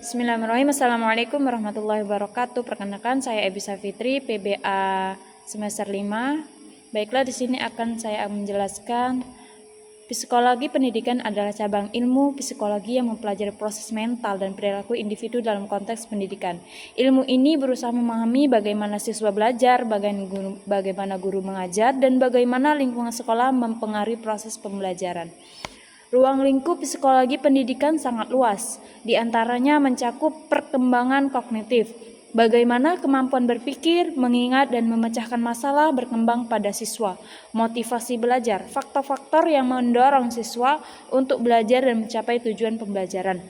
Bismillahirrahmanirrahim. Assalamualaikum warahmatullahi wabarakatuh. Perkenalkan, saya Ebi Safitri, PBA semester 5. Baiklah, di sini saya menjelaskan psikologi pendidikan adalah cabang ilmu psikologi yang mempelajari proses mental dan perilaku individu dalam konteks pendidikan. Ilmu ini berusaha memahami bagaimana siswa belajar, bagaimana guru mengajar, dan bagaimana lingkungan sekolah mempengaruhi proses pembelajaran. Ruang lingkup psikologi pendidikan sangat luas, di antaranya mencakup perkembangan kognitif, bagaimana kemampuan berpikir, mengingat, dan memecahkan masalah berkembang pada siswa, motivasi belajar, faktor-faktor yang mendorong siswa untuk belajar dan mencapai tujuan pembelajaran.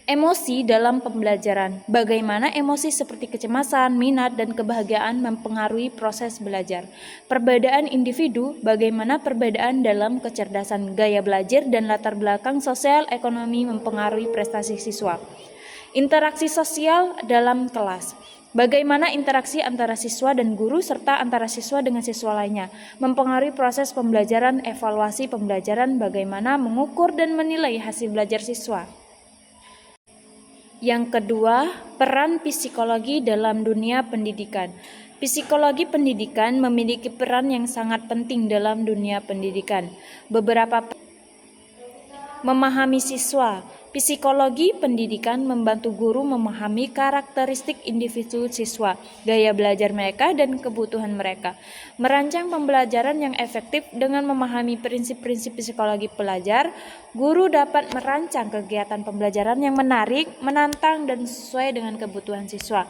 Emosi dalam pembelajaran, bagaimana emosi seperti kecemasan, minat, dan kebahagiaan mempengaruhi proses belajar. Perbedaan individu, bagaimana perbedaan dalam kecerdasan, gaya belajar, dan latar belakang sosial ekonomi mempengaruhi prestasi siswa. Interaksi sosial dalam kelas, bagaimana interaksi antara siswa dan guru serta antara siswa dengan siswa lainnya mempengaruhi proses pembelajaran. Evaluasi pembelajaran, bagaimana mengukur dan menilai hasil belajar siswa. Yang kedua, peran psikologi dalam dunia pendidikan. Psikologi pendidikan memiliki peran yang sangat penting dalam dunia pendidikan. Memahami siswa. Psikologi pendidikan membantu guru memahami karakteristik individu siswa, gaya belajar mereka, dan kebutuhan mereka. Merancang pembelajaran yang efektif dengan memahami prinsip-prinsip psikologi pelajar, guru dapat merancang kegiatan pembelajaran yang menarik, menantang, dan sesuai dengan kebutuhan siswa.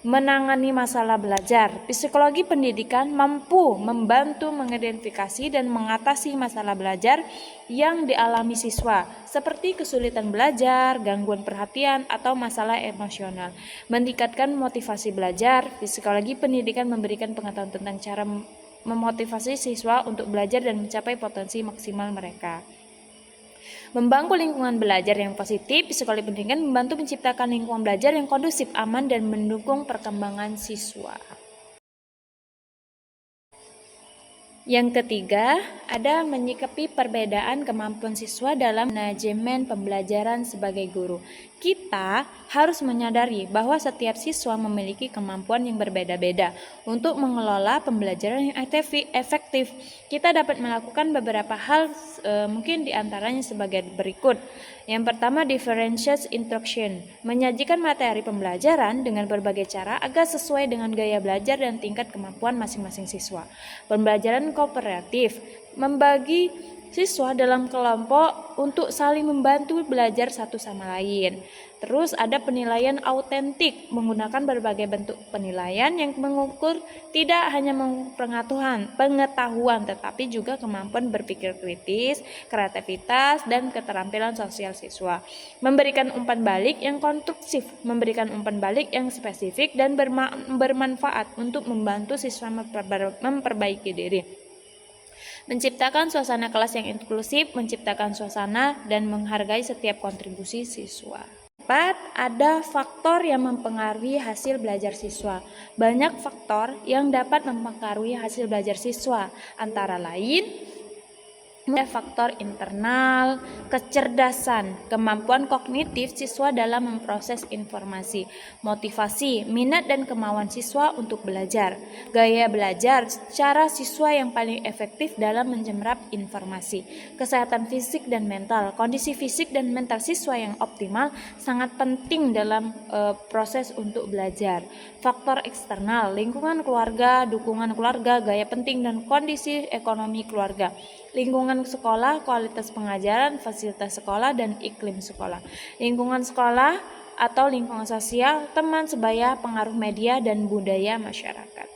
Menangani masalah belajar. Psikologi pendidikan mampu membantu mengidentifikasi dan mengatasi masalah belajar yang dialami siswa, seperti kesulitan belajar, gangguan perhatian, atau masalah emosional. Meningkatkan motivasi belajar. Psikologi pendidikan memberikan pengetahuan tentang cara memotivasi siswa untuk belajar dan mencapai potensi maksimal mereka. Membangun lingkungan belajar yang positif. Psikologi pendidikan membantu menciptakan lingkungan belajar yang kondusif, aman, dan mendukung perkembangan siswa. Yang ketiga, ada menyikapi perbedaan kemampuan siswa dalam manajemen pembelajaran sebagai guru. Kita harus menyadari bahwa setiap siswa memiliki kemampuan yang berbeda-beda. Untuk mengelola pembelajaran yang efektif, kita dapat melakukan beberapa hal, mungkin diantaranya sebagai berikut. Yang pertama, differentiated instruction, menyajikan materi pembelajaran dengan berbagai cara agar sesuai dengan gaya belajar dan tingkat kemampuan masing-masing siswa. Pembelajaran kooperatif, membagi siswa dalam kelompok untuk saling membantu belajar satu sama lain. Terus ada penilaian autentik, menggunakan berbagai bentuk penilaian yang mengukur tidak hanya pengetahuan tetapi juga kemampuan berpikir kritis, kreativitas, dan keterampilan sosial siswa. Memberikan umpan balik yang konstruktif, memberikan umpan balik yang spesifik dan bermanfaat untuk membantu siswa memperbaiki diri. Menciptakan suasana kelas yang inklusif, menciptakan suasana dan menghargai setiap kontribusi siswa. 4. Ada faktor yang mempengaruhi hasil belajar siswa. Banyak faktor yang dapat mempengaruhi hasil belajar siswa, antara lain ada faktor internal, kecerdasan, kemampuan kognitif siswa dalam memproses informasi, motivasi, minat dan kemauan siswa untuk belajar, gaya belajar, cara siswa yang paling efektif dalam menyerap informasi, kesehatan fisik dan mental. Kondisi fisik dan mental siswa yang optimal sangat penting dalam proses untuk belajar. Faktor eksternal, lingkungan keluarga, dukungan keluarga, gaya penting dan kondisi ekonomi keluarga. Lingkungan sekolah, kualitas pengajaran, fasilitas sekolah, dan iklim sekolah. Lingkungan sekolah atau lingkungan sosial, teman sebaya, pengaruh media, dan budaya masyarakat.